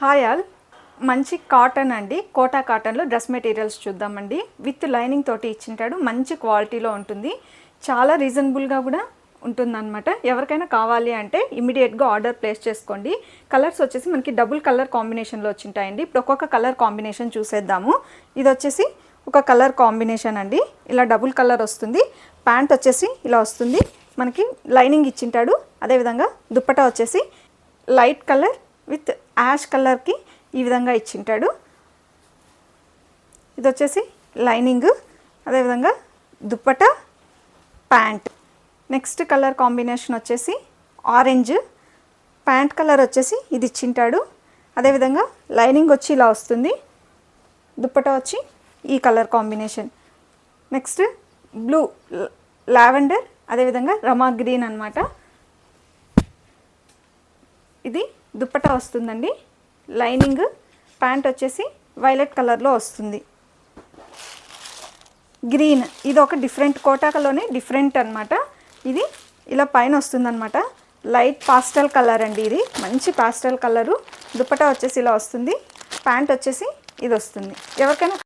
Hi all, మంచి cotton అండి, quota కాటన్లో డ్రెస్ మెటీరియల్స్ చూద్దామండి. విత్ లైనింగ్ తోటి ఇచ్చింటాడు, మంచి క్వాలిటీలో ఉంటుంది, చాలా రీజనబుల్గా కూడా ఉంటుందన్నమాట. ఎవరికైనా కావాలి అంటే ఇమీడియట్గా ఆర్డర్ ప్లేస్ చేసుకోండి. కలర్స్ వచ్చేసి మనకి డబుల్ కలర్ కాంబినేషన్లో వచ్చింటాయండి. ఇప్పుడు ఒక్కొక్క కలర్ కాంబినేషన్ చూసేద్దాము. ఇది వచ్చేసి ఒక కలర్ కాంబినేషన్ అండి, ఇలా డబుల్ కలర్ వస్తుంది. ప్యాంట్ వచ్చేసి ఇలా వస్తుంది, మనకి లైనింగ్ ఇచ్చింటాడు. అదేవిధంగా దుప్పటా వచ్చేసి లైట్ కలర్ విత్ యాష్ కలర్కి ఈ విధంగా ఇచ్చింటాడు. ఇది వచ్చేసి లైనింగ్, అదేవిధంగా dupatta, pant. Next colour combination వచ్చేసి ఆరెంజ్, ప్యాంట్ కలర్ వచ్చేసి ఇది ఇచ్చింటాడు. అదేవిధంగా లైనింగ్ వచ్చి ఇలా వస్తుంది, దుప్పటా వచ్చి ఈ colour combination. Next blue, lavender, అదేవిధంగా రమా గ్రీన్ అన్నమాట. ఇది దుప్పటా వస్తుందండి, లైనింగ్, ప్యాంట్ వచ్చేసి వైలెట్ కలర్లో వస్తుంది. గ్రీన్, ఇది ఒక డిఫరెంట్ కోటాకలోనే డిఫరెంట్ అనమాట. ఇది ఇలా పైన వస్తుందన్నమాట, లైట్ పాస్టల్ కలర్ అండి, ఇది మంచి పాస్టల్ కలరు. దుప్పటా వచ్చేసి ఇలా వస్తుంది, ప్యాంట్ వచ్చేసి ఇది వస్తుంది. ఎవరికైనా